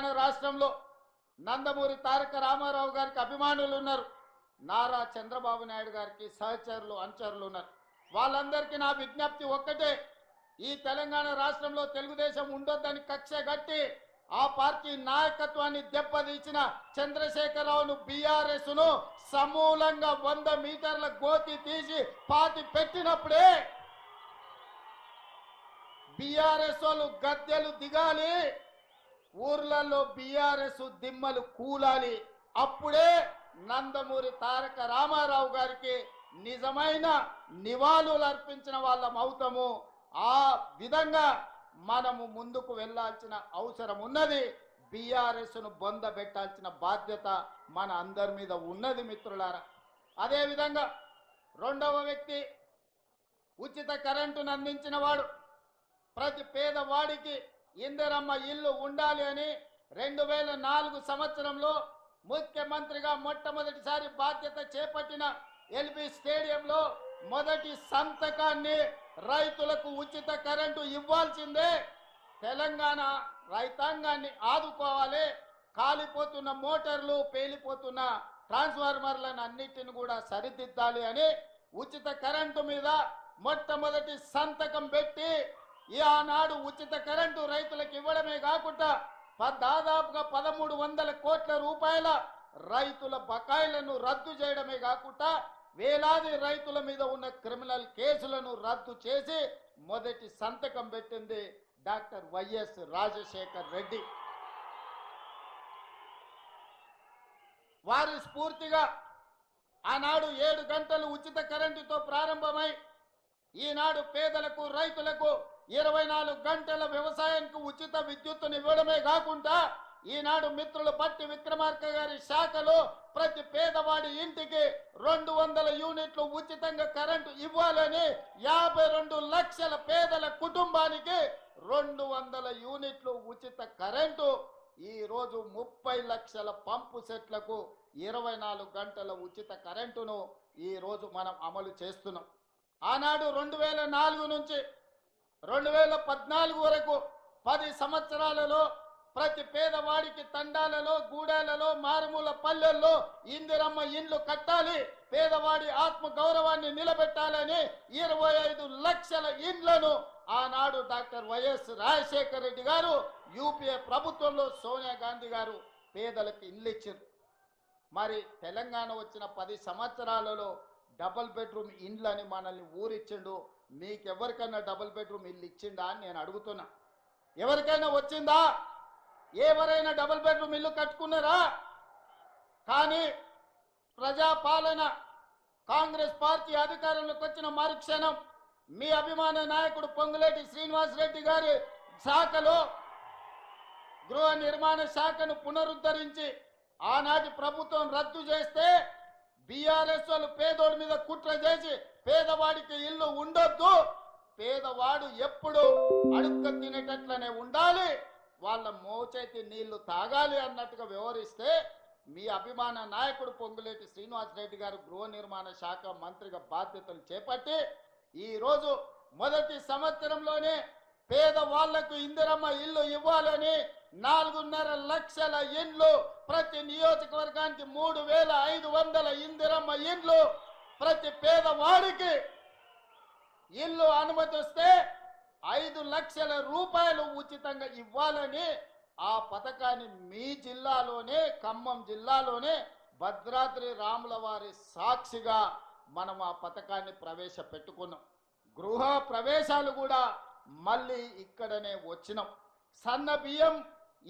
తెలంగాణ రాష్ట్రంలో నందమూరి తారక రామారావు గారికి అభిమానులు ఉన్నారు, నారా చంద్రబాబు నాయుడు గారికి సహచరులు అనుచరులు ఉన్నారు. వాళ్ళందరికీ నా విజ్ఞప్తి ఒక్కటే, ఈ తెలంగాణ రాష్ట్రంలో తెలుగుదేశం ఉండొద్దని కక్ష గట్టి ఆ పార్టీ నాయకత్వాన్ని దెబ్బతీసిన చంద్రశేఖరరావును బీఆర్ఎస్ ను సమూలంగా 100 మీటర్ల గోతి తీసి పాతి పెట్టినప్పుడే బీఆర్ఎస్ వాళ్ళు గద్దెలు దిగాలి, ఊర్లలో బీఆర్ఎస్ దిమ్మలు కూలాలి. అప్పుడే నందమూరి తారక రామారావు గారికి నిజమైన నివాళులు అర్పించిన వాళ్ళం అవుతాము. ఆ విధంగా మనము ముందుకు వెళ్లాల్సిన అవసరం ఉన్నది. బీఆర్ఎస్ ను బొందబెట్టాల్సిన బాధ్యత మన అందరి మీద ఉన్నది మిత్రులారా. అదే విధంగా రెండవ వ్యక్తి ఉచిత కరెంటును అందించిన వాడు, ప్రతి పేదవాడికి ఇందిరమ్మ ఇల్లు ఉండాలి అని 2004 సంవత్సరంలో ముఖ్యమంత్రిగా మొట్టమొదటిసారి బాధ్యత చేపట్టిన ఎల్బీ స్టేడియంలో మొదటి సంతకాన్ని రైతులకు ఉచిత కరెంటు ఇవ్వాల్సిందే. తెలంగాణ రైతాంగాన్ని ఆదుకోవాలి. కాలిపోతున్న మోటార్లు, పేలిపోతున్న ట్రాన్స్ఫార్మర్లను అన్నిటిని కూడా సరిదిద్దాలి అని ఉచిత కరెంటు మీద మొట్టమొదటి సంతకం పెట్టి ఆనాడు ఉచిత కరెంటు రైతులకు ఇవ్వడమే కాకుండా దాదాపుగా 1300 కోట్ల రూపాయల రైతుల బకాయిలను రద్దు చేయడమే కాకుండా వేలాది రైతుల మీద ఉన్న క్రిమినల్ కేసులను రద్దు చేసి మొదటి సంతకం పెట్టింది డాక్టర్ వైఎస్ రాజశేఖర్ రెడ్డి. వారి స్ఫూర్తిగా ఆనాడు 7 గంటలు ఉచిత కరెంటుతో ప్రారంభమై ఈనాడు పేదలకు రైతులకు 24 గంటల వ్యవసాయానికి ఉచిత విద్యుత్తును ఇవ్వడమే కాకుండా ఈనాడు మిత్రులు పట్టి విక్రమార్క గారి శాఖలో ప్రతి పేదవాడి ఇంటికి 200 యూనిట్లు ఉచితంగా కరెంటు ఇవ్వాలని 52 లక్షల పేదల కుటుంబానికి 200 యూనిట్లు ఉచిత కరెంటు, ఈ రోజు 30 లక్షల పంపు సెట్లకు 24 గంటల ఉచిత కరెంటును ఈ రోజు మనం అమలు చేస్తున్నాం. ఆనాడు 2004 నుంచి 2014 వరకు 10 సంవత్సరాలలో ప్రతి పేదవాడికి తండాలలో, గూడాలలో, మారుమూల పల్లెల్లో ఇందిరమ్మ ఇండ్లు కట్టాలి, పేదవాడి ఆత్మ గౌరవాన్ని నిలబెట్టాలని 25 లక్షల ఇండ్లను ఆనాడు డాక్టర్ వైఎస్ రాజశేఖర రెడ్డి గారు యూపీఏ ప్రభుత్వంలో సోనియా గాంధీ గారు పేదలకు ఇండ్లు ఇచ్చారు. మరి తెలంగాణ వచ్చిన 10 సంవత్సరాలలో డబుల్ బెడ్రూమ్ ఇండ్లని మనల్ని ఊరిచ్చిండు. మీకెవరికైనా డబుల్ బెడ్రూమ్ ఇల్లు ఇచ్చిండా అని నేను అడుగుతున్నా. ఎవరికైనా వచ్చిందా? ఎవరైనా డబుల్ బెడ్రూమ్ ఇల్లు కట్టుకున్నారా? కానీ ప్రజాపాలన కాంగ్రెస్ పార్టీ అధికారంలోకి వచ్చిన మరుక్షణం మీ అభిమాన నాయకుడు పొంగులేటి శ్రీనివాస్ రెడ్డి గారి శాఖలో గృహ నిర్మాణ శాఖను పునరుద్ధరించి ఆనాటి ప్రభుత్వం రద్దు చేస్తే బీఆర్ఎస్ వాళ్ళు పేదోడి మీద కుట్ర చేసి పేదవాడికి ఇల్లు ఉండొద్దు, పేదవాడు ఎప్పుడు అడుక్క తినేటట్లనే ఉండాలి, వాళ్ళ మోచేతి నీళ్లు తాగాలి అన్నట్టుగా వ్యవహరిస్తే మీ అభిమాన నాయకుడు పొంగులేటి శ్రీనివాస్ రెడ్డి గారు గృహ నిర్మాణ శాఖ మంత్రిగా బాధ్యతలు చేపట్టి ఈరోజు మొదటి సంవత్సరంలోనే పేదవాళ్లకు ఇందిరమ్మ ఇల్లు ఇవ్వాలని 4.5 లక్షల ఇండ్లు, ప్రతి నియోజకవర్గానికి 3500 ఇందిరమ్మ ఇండ్లు, ప్రతి పేదవాడికి ఇల్లు అనుమతి వస్తే 5 లక్షల రూపాయలు ఉచితంగా ఇవ్వాలని ఆ పథకాన్ని మీ జిల్లాలోనే, ఖమ్మం జిల్లాలోనే భద్రాద్రి రాముల వారి సాక్షిగా మనం ఆ పథకాన్ని ప్రవేశపెట్టుకున్నాం. గృహ ప్రవేశాలు కూడా మళ్ళీ ఇక్కడనే వచ్చినాం. సన్న బియ్యం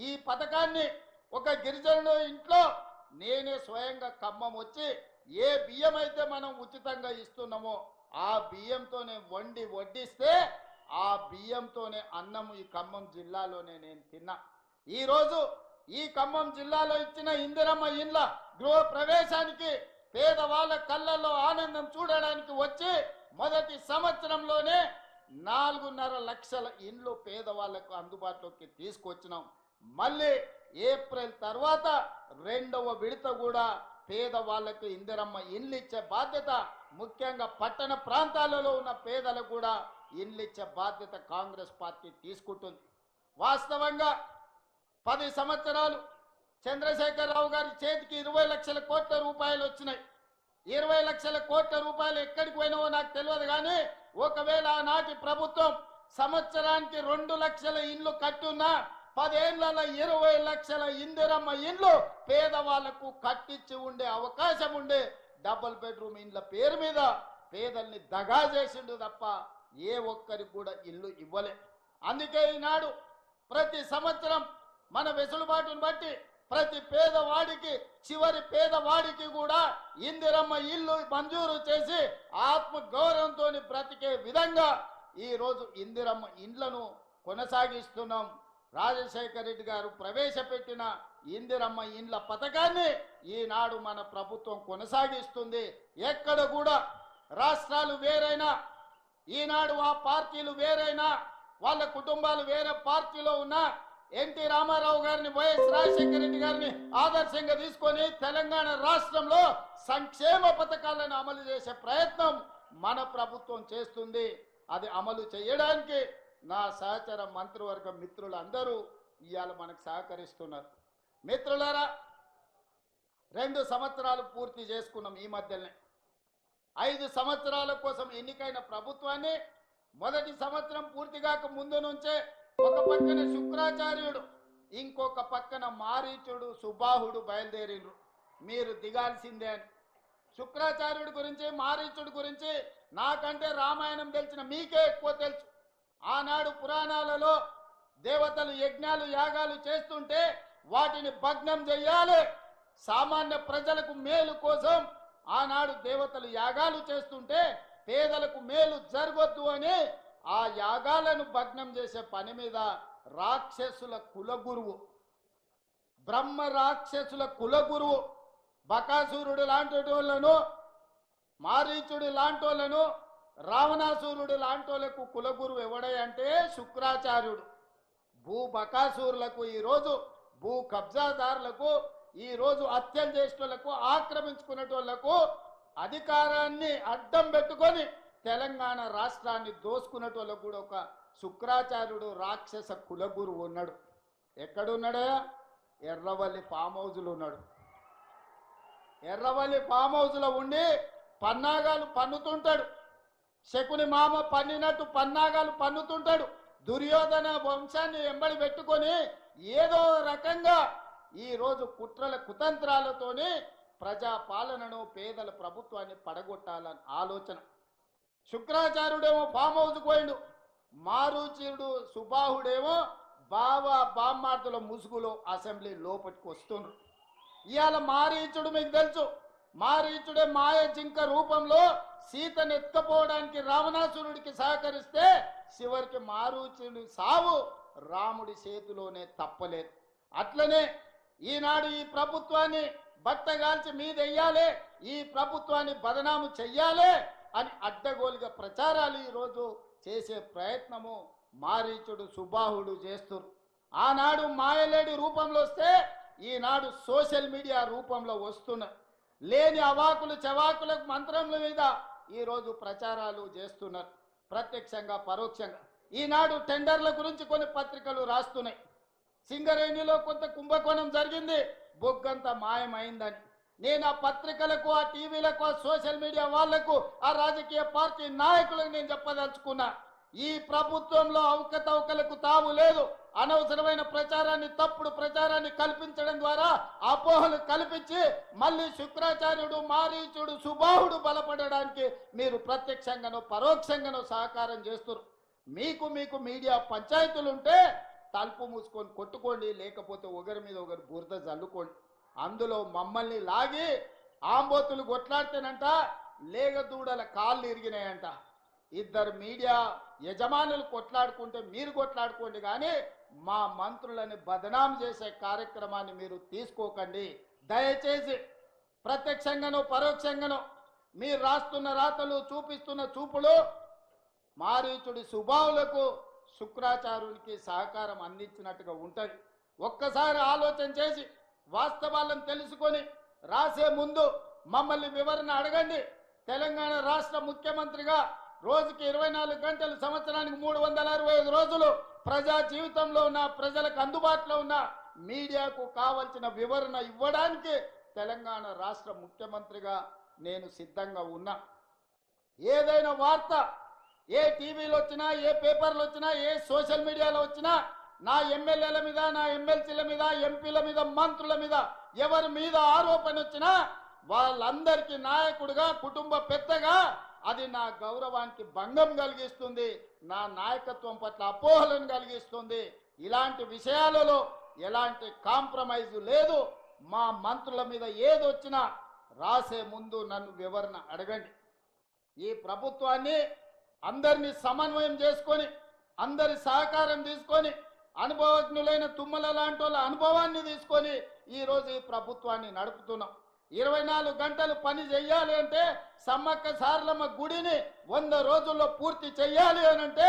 ఈ పథకాన్ని ఒక గిరిజనుల ఇంట్లో నేనే స్వయంగా ఖమ్మం వచ్చి ఏ బియ్యం అయితే మనం ఉచితంగా ఇస్తున్నామో ఆ బియ్యంతోనే వడ్డిస్తే ఆ బియ్యంతోనే అన్నం ఈ ఖమ్మం జిల్లాలోనే నేను తిన్నా. ఈరోజు ఈ ఖమ్మం జిల్లాలో ఇచ్చిన ఇందిరమ్మ ఇండ్ల గృహ ప్రవేశానికి పేదవాళ్ళ కళ్ళల్లో ఆనందం చూడడానికి వచ్చి మొదటి సంవత్సరంలోనే 4.5 లక్షల ఇండ్లు పేదవాళ్లకు అందుబాటులోకి తీసుకొచ్చినాం. మళ్ళీ ఏప్రిల్ తర్వాత 2వ విడత కూడా పేదవాళ్లకు ఇందిరమ్మ ఇండ్లు ఇచ్చే బాధ్యత, ముఖ్యంగా పట్టణ ప్రాంతాలలో ఉన్న పేదలకు కూడా ఇండ్లు ఇచ్చే బాధ్యత కాంగ్రెస్ పార్టీ తీసుకుంటుంది. వాస్తవంగా 10 సంవత్సరాలు చంద్రశేఖరరావు గారి చేతికి 20 లక్షల కోట్ల రూపాయలు వచ్చినాయి. 20 లక్షల కోట్ల రూపాయలు ఎక్కడికి పోయినావో నాకు తెలియదు, కానీ ఒకవేళ ఆనాటి ప్రభుత్వం సంవత్సరానికి 2 లక్షల ఇండ్లు కట్టున్నా 10 ఏళ్లలో 20 లక్షల ఇందిరమ్మ ఇండ్లు పేదవాళ్లకు కట్టించి ఉండే అవకాశం ఉండే. డబుల్ బెడ్రూమ్ ఇండ్ల పేరు మీద పేదల్ని దగా చేసిండు తప్ప ఏ ఒక్కరికి కూడా ఇల్లు ఇవ్వలే. అందుకే ఈనాడు ప్రతి సంవత్సరం మన వెసులుబాటును బట్టి ప్రతి పేదవాడికి, చివరి పేదవాడికి కూడా ఇందిరమ్మ ఇల్లు మంజూరు చేసి ఆత్మ గౌరవంతో బ్రతికే విధంగా ఈరోజు ఇందిరమ్మ ఇండ్లను కొనసాగిస్తున్నాం. రాజశేఖర రెడ్డి గారు ప్రవేశపెట్టిన ఇందిరమ్మ ఇండ్ల పథకాన్ని ఈనాడు మన ప్రభుత్వం కొనసాగిస్తుంది. ఎక్కడ కూడా రాష్ట్రాలు వేరైనా, ఈనాడు ఆ పార్టీలు వేరైనా, వాళ్ళ కుటుంబాలు వేరే పార్టీలో ఉన్నా ఎన్టీ రామారావు గారిని, వైఎస్ రాజశేఖర రెడ్డి గారిని ఆదర్శంగా తీసుకొని తెలంగాణ రాష్ట్రంలో సంక్షేమ పథకాలను అమలు చేసే ప్రయత్నం మన ప్రభుత్వం చేస్తుంది. అది అమలు చేయడానికి నా సహచర మంత్రివర్గ మిత్రులందరూ ఇవాళ మనకు సహకరిస్తున్నారు. మిత్రులారా, 2 సంవత్సరాలు పూర్తి చేసుకున్నాం. ఈ మధ్యనే 5 సంవత్సరాల కోసం ఎన్నికైన ప్రభుత్వాన్ని మొదటి సంవత్సరం పూర్తిగాక ముందు నుంచే ఒక పక్కన శుక్రాచార్యుడు, ఇంకొక పక్కన మారీచుడు, సుబాహుడు బయలుదేరిండ్రు. మీరు దిగాల్సిందే అని. శుక్రాచార్యుడి గురించి, మారీచుడి గురించి నాకంటే రామాయణం తెలిసిన మీకే ఎక్కువ తెలుసు. ఆనాడు పురాణాలలో దేవతలు యజ్ఞాలు యాగాలు చేస్తుంటే వాటిని భగ్నం చెయ్యాలి, సామాన్య ప్రజలకు మేలు కోసం ఆనాడు దేవతలు యాగాలు చేస్తుంటే పేదలకు మేలు జరగొద్దు అని ఆ యాగాలను భగ్నం చేసే పని మీద రాక్షసుల కులగురువు, బ్రహ్మ రాక్షసుల కులగురువు బకాసురుడు లాంటి వాళ్ళను, మారీచుడు లాంటి వాళ్ళను, రావణాసురుడు లాంటి వాళ్ళకు కులగురువు ఎవడంటే శుక్రాచార్యుడు. భూ బకాసురులకు, ఈరోజు భూ కబ్జాదారులకు, ఈరోజు హత్యలు చేసేటోళ్లకు, ఆక్రమించుకునేటోళ్లకు అధికారాన్ని అడ్డం పెట్టుకొని తెలంగాణ రాష్ట్రాన్ని దోసుకునేటోళ్ళకు కూడా ఒక శుక్రాచార్యుడు రాక్షస కులగురువు ఉన్నాడు. ఎక్కడున్నాడా? ఎర్రవల్లి ఫామ్ హౌజ్లో ఉన్నాడు. ఎర్రవల్లి ఫామ్ హౌజ్లో ఉండి పన్నాగాలు పన్నుతుంటాడు. శకుని మామ పన్నినట్టు పన్నాగాలు పన్నుతుంటాడు. దుర్యోధన వంశాన్ని ఎంబడి పెట్టుకొని ఏదో రకంగా ఈరోజు కుట్రల కుతంత్రాలతోని ప్రజా పాలనను, పేదల ప్రభుత్వాన్ని పడగొట్టాలని ఆలోచన. శుక్రాచార్యుడేమో ఫామ్ హౌస్కి పోయిండు, మారుచుడు సుబాహుడేమో బామ్మార్తుల ముసుగులో అసెంబ్లీ లోపలికి వస్తుండ్రు. ఇవాళ మారీచుడు మీకు తెలుసు, మారీచుడే మాయ జింక రూపంలో సీతను ఎత్తుకపోవడానికి రావణాసురుడికి సహకరిస్తే చివరికి మారీచుడి సావు రాముడి చేతిలోనే తప్పలేదు. అట్లనే ఈనాడు ఈ ప్రభుత్వాన్ని బట్టగాల్చి మీదెయ్యాలి, ఈ ప్రభుత్వాన్ని బదనాము చెయ్యాలి అని అడ్డగోలుగా ప్రచారాలు ఈరోజు చేసే ప్రయత్నము మారీచుడు సుబాహుడు చేస్తున్నారు. ఆనాడు మాయలేడి రూపంలో వస్తే ఈనాడు సోషల్ మీడియా రూపంలో వస్తున్నారు. లేని అవాకులు చవాకులకు మంత్రముల మీద ఈరోజు ప్రచారాలు చేస్తున్నారు, ప్రత్యక్షంగా పరోక్షంగా. ఈనాడు టెండర్ల గురించి కొన్ని పత్రికలు రాస్తున్నాయి. సింగరేణిలో కొంత కుంభకోణం జరిగింది, బొగ్గంతా మాయమైందని. నేను ఆ పత్రికలకు, ఆ టీవీలకు, ఆ సోషల్ మీడియా వాళ్లకు, ఆ రాజకీయ పార్టీ నాయకులకు నేను చెప్పదలుచుకున్నా, ఈ ప్రభుత్వంలో అవకతవకలకు తావు లేదు. అనవసరమైన ప్రచారాన్ని, తప్పుడు ప్రచారాన్ని కల్పించడం ద్వారా అపోహలు కల్పించి మళ్ళీ శుక్రాచార్యుడు, మారీచుడు, సుబాహుడు బలపడడానికి మీరు ప్రత్యక్షంగానో పరోక్షంగానో సహకారం చేస్తున్నారు. మీకు మీడియా పంచాయతీలుంటే తలుపు మూసుకొని కొట్టుకోండి, లేకపోతే ఒకరి మీద ఒకరు బురద జల్లుకోండి. అందులో మమ్మల్ని లాగి ఆంబోతులు కొట్లాడితేనంట లేగదూడల కాళ్ళు ఇరిగినాయంట. 2 మీడియా యజమానులు కొట్లాడుకుంటే మీరు కొట్లాడుకోండి, కానీ మా మంత్రులని బదనాం చేసే కార్యక్రమాన్ని మీరు తీసుకోకండి. దయచేసి ప్రత్యక్షంగానో పరోక్షంగానో మీరు రాస్తున్న రాతలు, చూపిస్తున్న చూపులు మారీచుడి సుబాహులకు, శుక్రాచార్యునికి సహకారం అందించినట్టుగా ఉంటుంది. ఒక్కసారి ఆలోచన చేసి వాస్తవాలను తెలుసుకొని రాసే ముందు మమ్మల్ని వివరణ అడగండి. తెలంగాణ రాష్ట్ర ముఖ్యమంత్రిగా రోజుకి 24 గంటలు, సంవత్సరానికి 365 రోజులు ప్రజా జీవితంలో ఉన్న, ప్రజలకు అందుబాటులో ఉన్న మీడియాకు కావలసిన వివరణ ఇవ్వడానికి తెలంగాణ రాష్ట్ర ముఖ్యమంత్రిగా నేను సిద్ధంగా ఉన్నా. ఏదైనా వార్త ఏ టీవీలో వచ్చినా, ఏ పేపర్లు వచ్చినా, ఏ సోషల్ మీడియాలో వచ్చినా నా ఎమ్మెల్యేల మీద, నా ఎమ్మెల్సీల మీద, ఎంపీల మీద, మంత్రుల మీద ఎవరి మీద ఆరోపణ వచ్చినా వాళ్ళందరికీ నాయకుడిగా, కుటుంబ పెద్దగా అది నా గౌరవానికి భంగం కలిగిస్తుంది, నా నాయకత్వం పట్ల అపోహలను కలిగిస్తుంది. ఇలాంటి విషయాలలో ఎలాంటి కాంప్రమైజ్ లేదు. మా మంత్రుల మీద ఏదొచ్చినా రాసే ముందు నన్ను వివరణ అడగండి. ఈ ప్రభుత్వాన్ని అందరినీ సమన్వయం చేసుకొని, అందరి సహకారం తీసుకొని, అనుభవజ్ఞులైన తుమ్మల లాంటి వాళ్ళ అనుభవాన్ని తీసుకొని ఈరోజు ఈ ప్రభుత్వాన్ని నడుపుతున్నాం. 24 గంటలు పని చెయ్యాలి అంటే, సమ్మక్క సారలమ్మ గుడిని 100 రోజుల్లో పూర్తి చెయ్యాలి అని అంటే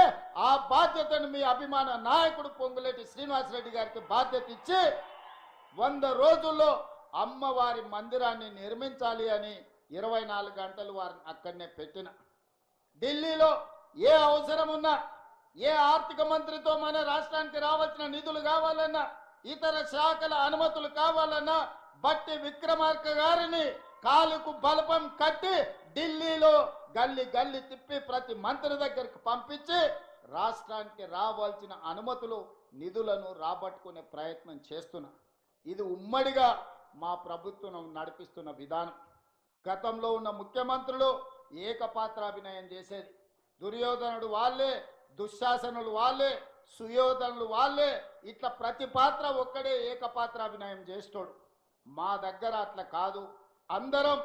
ఆ బాధ్యతను మీ అభిమాన నాయకుడు పొంగులేటి శ్రీనివాసరెడ్డి గారికి బాధ్యత ఇచ్చి 100 రోజుల్లో అమ్మవారి మందిరాన్ని నిర్మించాలి అని 24 గంటలు వారిని అక్కడనే పెట్టిన. ఢిల్లీలో ఏ అవసరం ఉన్నా, ఏ ఆర్థిక మంత్రితో మన రాష్ట్రానికి రావాల్సిన నిధులు కావాలన్నా, ఇతర శాఖల అనుమతులు కావాలన్నా బట్టి విక్రమార్క గారిని కాలుకు బలపం కట్టి ఢిల్లీలో గల్లి గల్లి తిప్పి ప్రతి మంత్రి దగ్గరికి పంపించి రాష్ట్రానికి రావాల్సిన అనుమతులు, నిధులను రాబట్టుకునే ప్రయత్నం చేస్తున్నా. ఇది ఉమ్మడిగా మా ప్రభుత్వం నడిపిస్తున్న విధానం. గతంలో ఉన్న ముఖ్యమంత్రులు ఏకపాత్రాభినయం చేసేది. దుర్యోధనుడు వాళ్ళే, దుశ్శాసనులు వాళ్ళే, సుయోధనులు వాళ్ళే, ఇట్లా ప్రతి పాత్ర ఒక్కడే ఏకపాత్రాభినయం చేస్తాడు. మా దగ్గర అట్లా కాదు. అందరం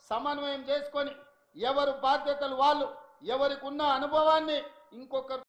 సమన్వయం చేసుకొని ఎవరు బాధ్యతలు వాళ్ళు, ఎవరికి ఉన్న అనుభవాన్ని ఇంకొకరు